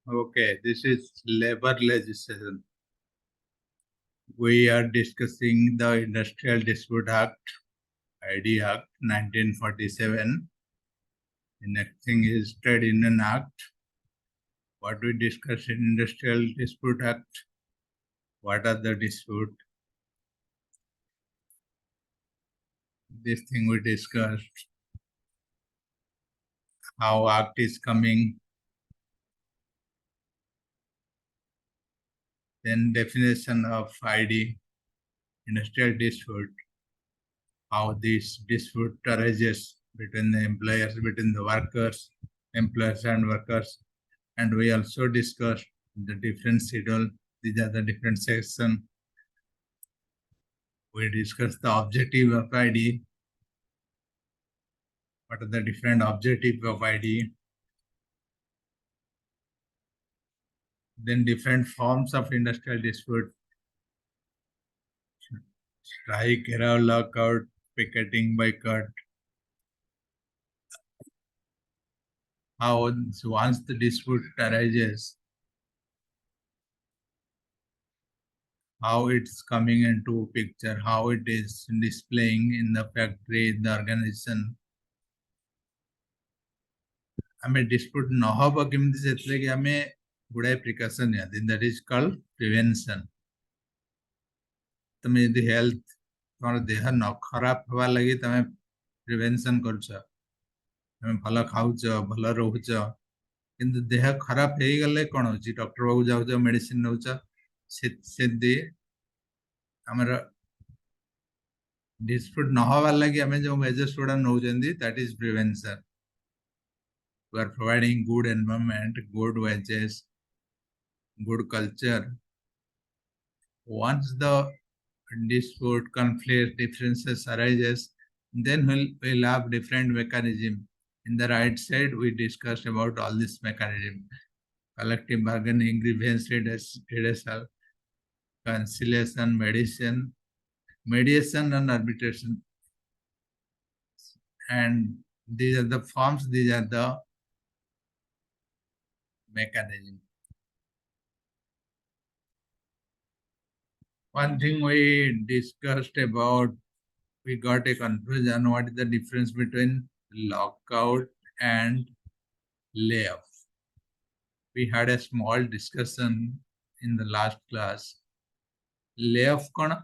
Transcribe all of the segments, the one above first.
Okay, this is labor legislation. We are discussing the Industrial Dispute Act, ID Act 1947. The next thing is Trade Union Act. What we discuss in Industrial Dispute Act? What are the dispute? This thing we discussed. How Act is coming. Then definition of ID, Industrial Dispute. How this dispute arises between the employers, between the workers, employers and workers. And we also discussed the different schedule. These are the different sections. We discussed the objective of ID. What are the different objectives of ID? Then different forms of industrial dispute. Strike, error, lockout, picketing, boycott. How once the dispute arises, how it's coming into picture, how it is displaying in the factory, in the organization. आमे dispute न हबा केमती सेतले कि आमे गुडाय precaution या that is called prevention. तमे यदि health तमर देह न खराब हवा लगी तमे प्रिवेंशन करछ. तमे भलो खाउछ, भलो रहउछ. किंतु देह खराब हेई गले कोन होची डॉक्टर बाबू जाउछ मेडिसिन नउछ से दे हमर dispute न हवा लगी आमे जो measures गुडा नउचंदी that is prevention. We are providing good environment, good wages, good culture. Once the dispute, conflict, differences arises, then we'll have different mechanism. In the right side, we discussed about all this mechanism. Collective bargaining, grievance redressal, conciliation, mediation and arbitration. And these are the forms, these are the mechanism. One thing we discussed about, we got a confusion, what is the difference between lockout and layoff. We had a small discussion in the last class. Layoff कौन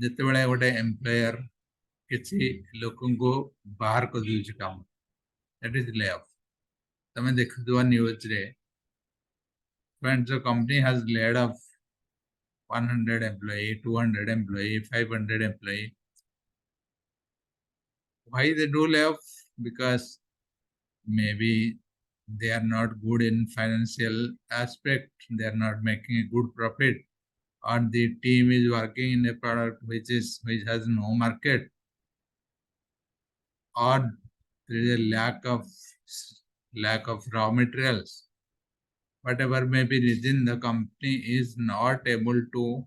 जिते बड़े गोटे employer किसी लोगों को बाहर कर दूसरे काम, that is layoff. तमें देख दो न्यूज़ रे when the company has laid off 100 employee, 200 employee, 500 employee. Why they do layoff? Because maybe they are not good in financial aspect, they are not making a good profit, or the team is working in a product which has no market, or there is a lack of raw materials. Whatever may be reason, the company is not able to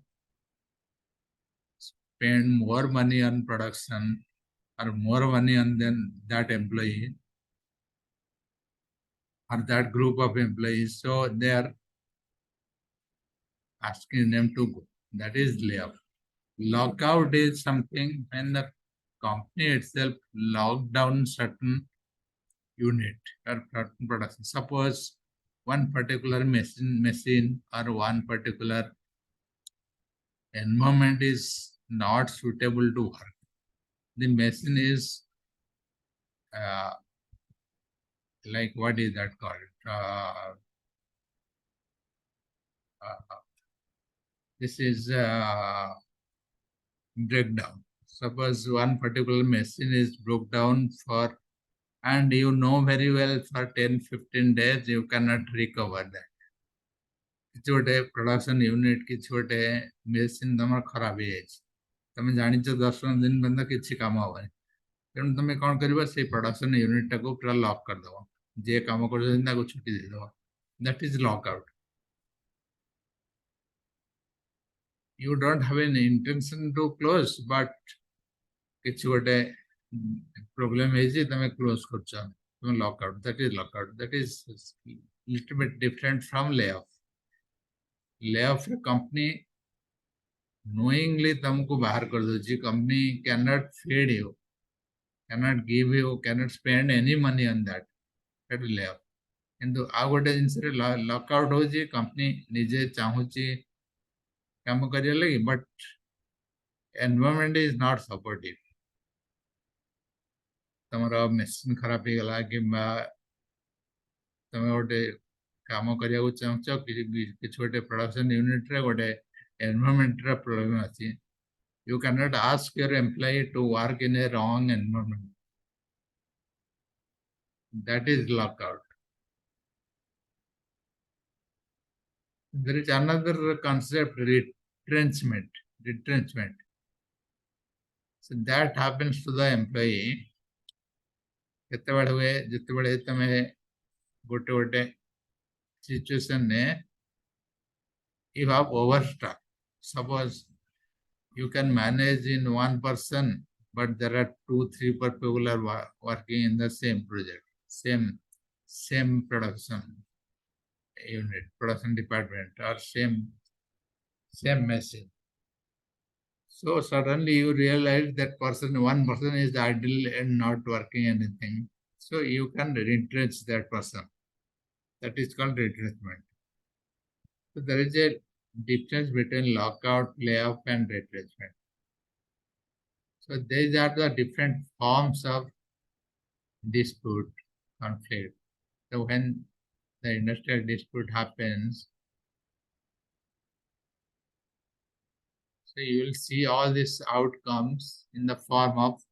spend more money on production or more money on that employee or that group of employees. So they are asking them to go. That is layoff. Lockout is something when the company itself locked down certain unit or certain production. Suppose one particular machine or one particular environment is not suitable to work. The machine is like, what is that called? This is breakdown. Suppose one particular machine is broke down for, and you know very well for 10-15 days you cannot recover that. କିଛି ଗୋଟେ production unit କିଛି ଗୋଟେ machine ତମର ଖରାପ ହେଇଯାଇଛି, ତମେ ଜାଣିଛ 10 ଦିନ ପର୍ଯ୍ୟନ୍ତ କିଛି କାମ ହବନି, ତେଣୁ ତମେ କ'ଣ କରିବ ସେଇ production unit ଟାକୁ ପୁରା ଲକ୍ କରିଦବ, ଯିଏ କାମ କରୁଛନ୍ତି ତାକୁ ଛୁଟି ଦେଇଦବ. That is lockout. You don't have an intention to close, but କିଛି ଗୋଟେ problem ହେଇଛି ତମେ close କରୁଛ, ତମେ lockout. That is lockout. That is little bit different from layoff. Layoff company knowingly तुमको बाहर कर दो जी. Company cannot feed you, cannot give you, cannot spend any money on that. That is layoff. କିନ୍ତୁ ଆଉ ଗୋଟେ ଜିନିଷରେ ଲକଆଉଟ୍ ହଉଛି, କମ୍ପାନୀ ନିଜେ ଚାହୁଁଛି କାମ କରିବା ଲାଗି, but environment is not supportive. ତମର ମେସିନ୍ ଖରାପ ହେଇଗଲା କିମ୍ବା ତମେ ଗୋଟେ କାମ କରିବାକୁ ଚାହୁଁଛ, କିଛି ଗୋଟେ ପ୍ରଡକ୍ସନ ୟୁନିଟରେ ଗୋଟେ ଏନଭାରମେଣ୍ଟର ପ୍ରୋବ୍ଲେମ ଅଛି, you cannot ask your employee to work in a wrong environment. That is lockout. There is another concept, retrenchment. Retrenchment. So that happens to the employee. କେତେବେଳେ ହୁଏ, ଯେତେବେଳେ ତମେ ଗୋଟେ ଗୋଟେ situation ne you have overstaff. Suppose you can manage in one person, but there are 2-3 people are working in the same project, same production unit, production department, or same machine. So suddenly you realize that one person is idle and not working anything. So you can retrench that person. That is called retrenchment. So there is a difference between lockout, layoff, and retrenchment. So these are the different forms of dispute, conflict. So when the industrial dispute happens, so you will see all these outcomes in the form of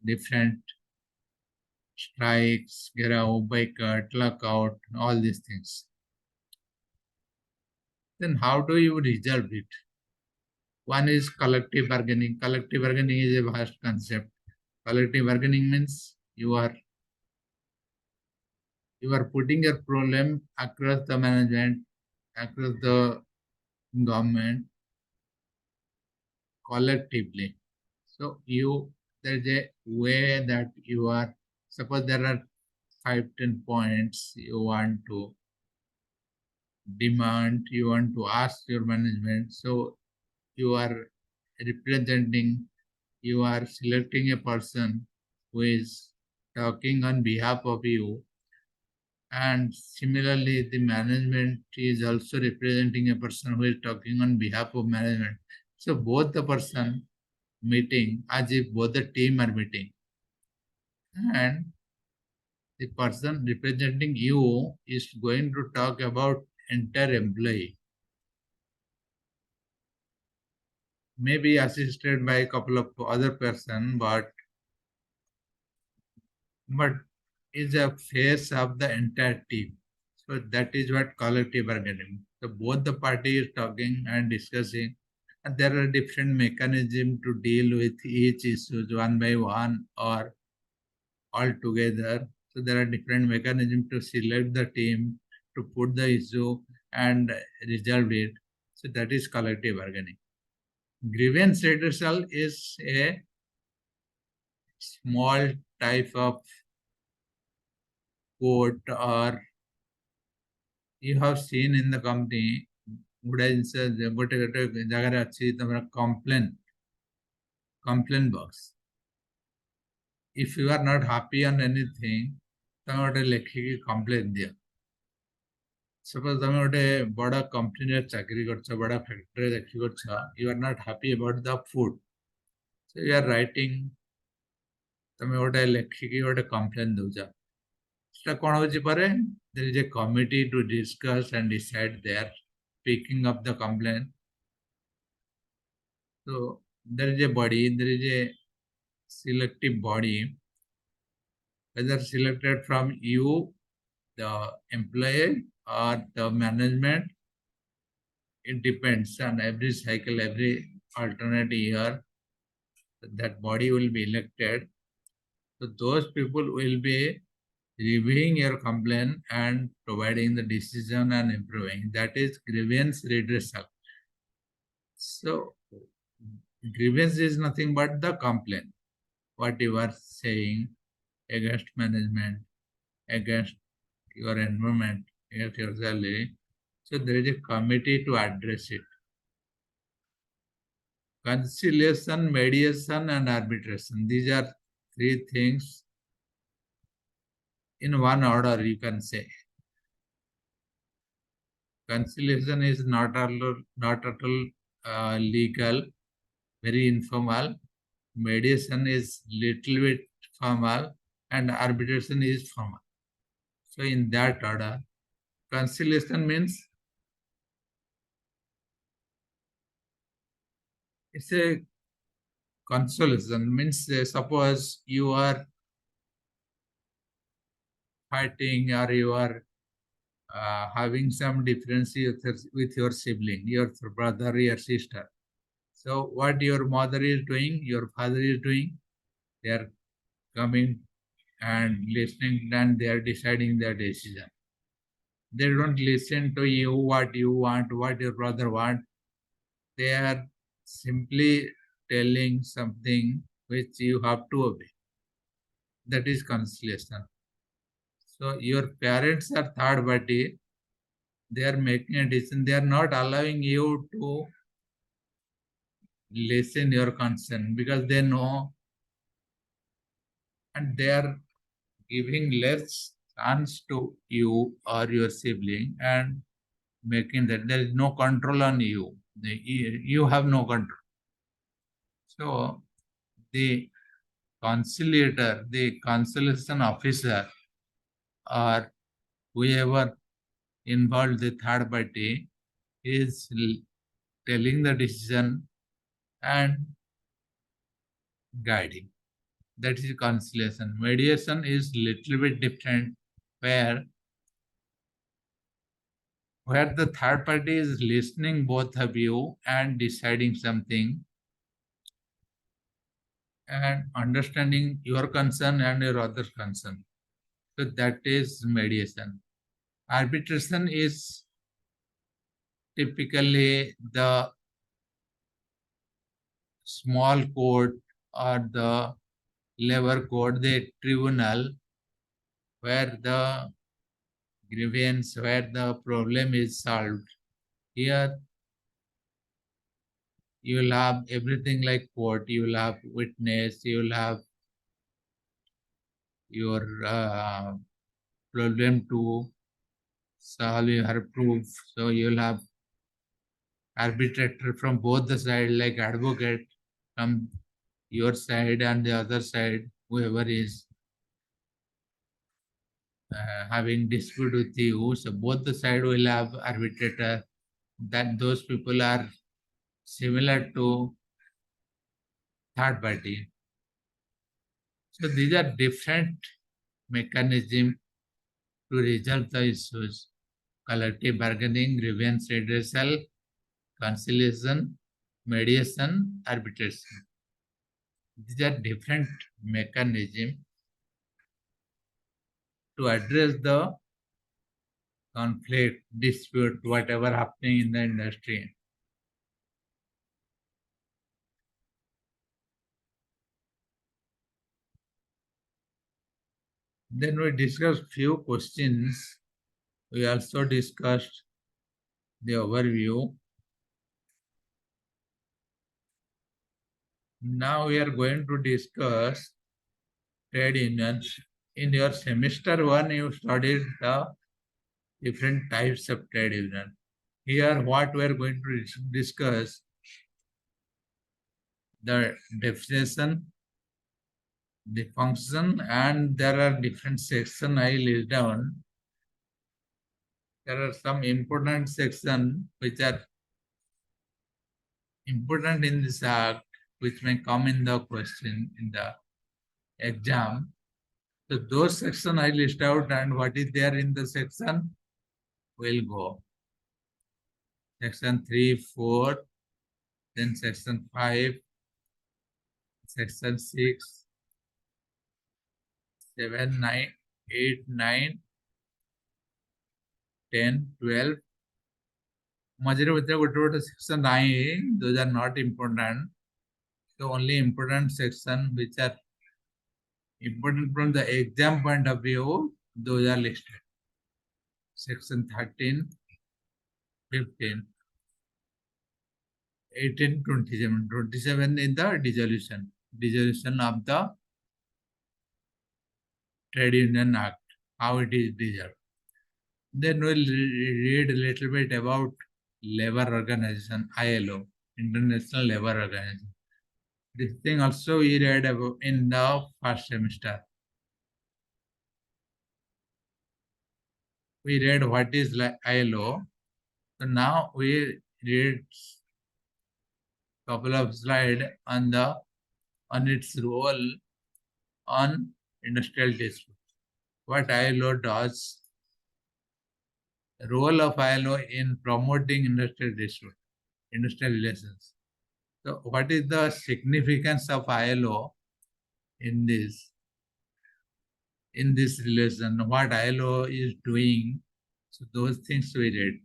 different strikes, gherav, boycott, lockout, all these things. Then how do you resolve it? One is collective bargaining. Collective bargaining is a vast concept. Collective bargaining means you are putting your problem across the management, across the government, collectively. So there is a way that you are, suppose there are 5-10 points you want to demand, you want to ask your management. So you are representing, you are selecting a person who is talking on behalf of you, and similarly the management is also representing a person who is talking on behalf of management. So both the person meeting as if both the team are meeting, and the person representing you is going to talk about entire employee, maybe assisted by a couple of other person, but is a face of the entire team. So that is what collective bargaining. So both the parties talking and discussing, and there are different mechanisms to deal with each issue one by one or all together. So there are different mechanisms to select the team, to put the issue and resolve it. So that is collective bargaining. Grievance redressal is a small type of court, or you have seen in the company ଗୋଟେ ଜାଗାରେ ଅଛି ତମର complaint box. If you are not happy on anything, ତମେ ଗୋଟେ ଲେଖିକି complaint ଦିଅ. Suppose ତମେ ଗୋଟେ ବଡ଼ company ଚାକିରି କରୁଛ, ବଡ଼ factory ଚାକିରି କରୁଛ, you are not happy about the food. So you are writing, ତମେ ଗୋଟେ ଲେଖିକି ଗୋଟେ complaint ଦଉଛ. ସେଟା କ'ଣ ହଉଛି ପରେ? There is a committee to discuss and decide there, picking up the complaint. So there is a body, there is a selective body, whether selected from you, the employee, or the management. It depends on every cycle, every alternate year, that body will be elected. So those people will be reviewing your complaint and providing the decision and improving. That is grievance redressal. So grievance is nothing but the complaint, what you are saying against management, against your environment, your salary. So there is a committee to address it. Conciliation, mediation, and arbitration. These are three things in one order, you can say. Conciliation is not at all legal, very informal. Mediation is little bit formal, and arbitration is formal. So in that order, conciliation means it's a consolation. Means suppose you are fighting or you are having some difference with your sibling, your brother, your sister. So what your mother is doing, your father is doing, they are coming and listening and they are deciding their decision. They don't listen to you, what you want, what your brother want. They are simply telling something which you have to obey. That is conciliation. So your parents are third party. They are making a decision. They are not allowing you to listen your concern because they know and they are giving less chance to you or your sibling and making that there is no control on you. You have no control. So the conciliator, the conciliation officer, or whoever involved the third party is telling the decision and guiding. That is conciliation. Mediation is little bit different, where the third party is listening both of you and deciding something and understanding your concern and your other's concern. So that is mediation. Arbitration is typically the small court or the labor court, the tribunal where the grievance, where the problem is solved. Here you will have everything like court, you will have witness, you will have your problem to solve your proof. So you will have arbitrator from both the side, like advocate from your side and the other side, whoever is having dispute with you. So both the side will have arbitrator. That those people are similar to third party. So these are different mechanisms to resolve the issues. Collective bargaining, grievance redressal, conciliation, mediation, arbitration. These are different mechanisms to address the conflict, dispute, whatever happening in the industry. Then we discussed few questions. We also discussed the overview. Now we are going to discuss trade unions. In your semester one, you studied the different types of trade union. Here, what we are going to discuss the definition, the function, and there are different sections I list down. There are some important sections which are important in this act, which may come in the question in the exam. So those sections I list out and what is there in the section will go. Section 3, 4, then section 5, section 6, 7, 9, 8, 9, 10, 12. Majority with the section 9, those are not important. So only important section which are important from the exam point of view, those are listed. section 13, 15, 18, 27. 27 is the dissolution of the Trade Union Act, how it is dissolved. Then we'll read a little bit about labor organization, ILO, International Labor Organization. This thing also we read about in the first semester. We read what is ILO. So now we read couple of slides on its role on industrial dispute. What ILO does, role of ILO in promoting industrial dispute, industrial relations. So what is the significance of ILO in this relation? What ILO is doing? So those things we read.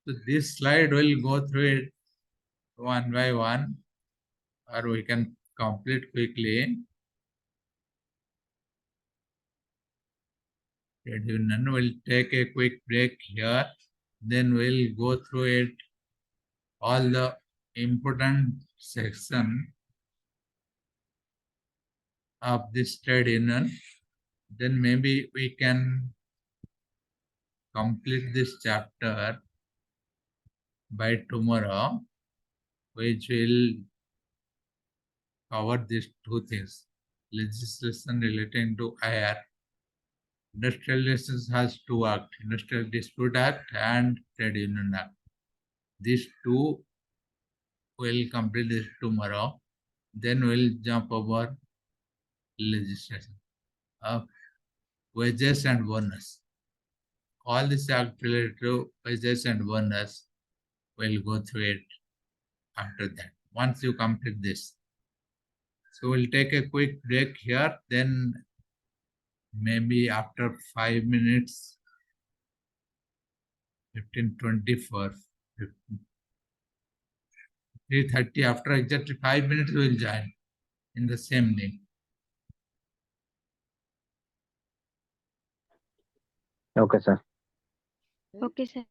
So this slide will go through it one by one, or we can complete quickly. Trade union will take a quick break here. Then we'll go through it, all the important section of this trade union. Then maybe we can complete this chapter by tomorrow, which will cover these two things. Legislation relating to IR. Industrial relations has two acts, Industrial Dispute Act and Trade Union Act. These two will complete this tomorrow. Then we'll jump over legislation of wages and bonus. All this act related to wages and bonus, we'll go through it after that, once you complete this. So we'll take a quick break here, then maybe after 5 minutes, 15, 24, 3:30, after exactly 5 minutes, we'll join in the same link. Okay, sir. Okay, sir.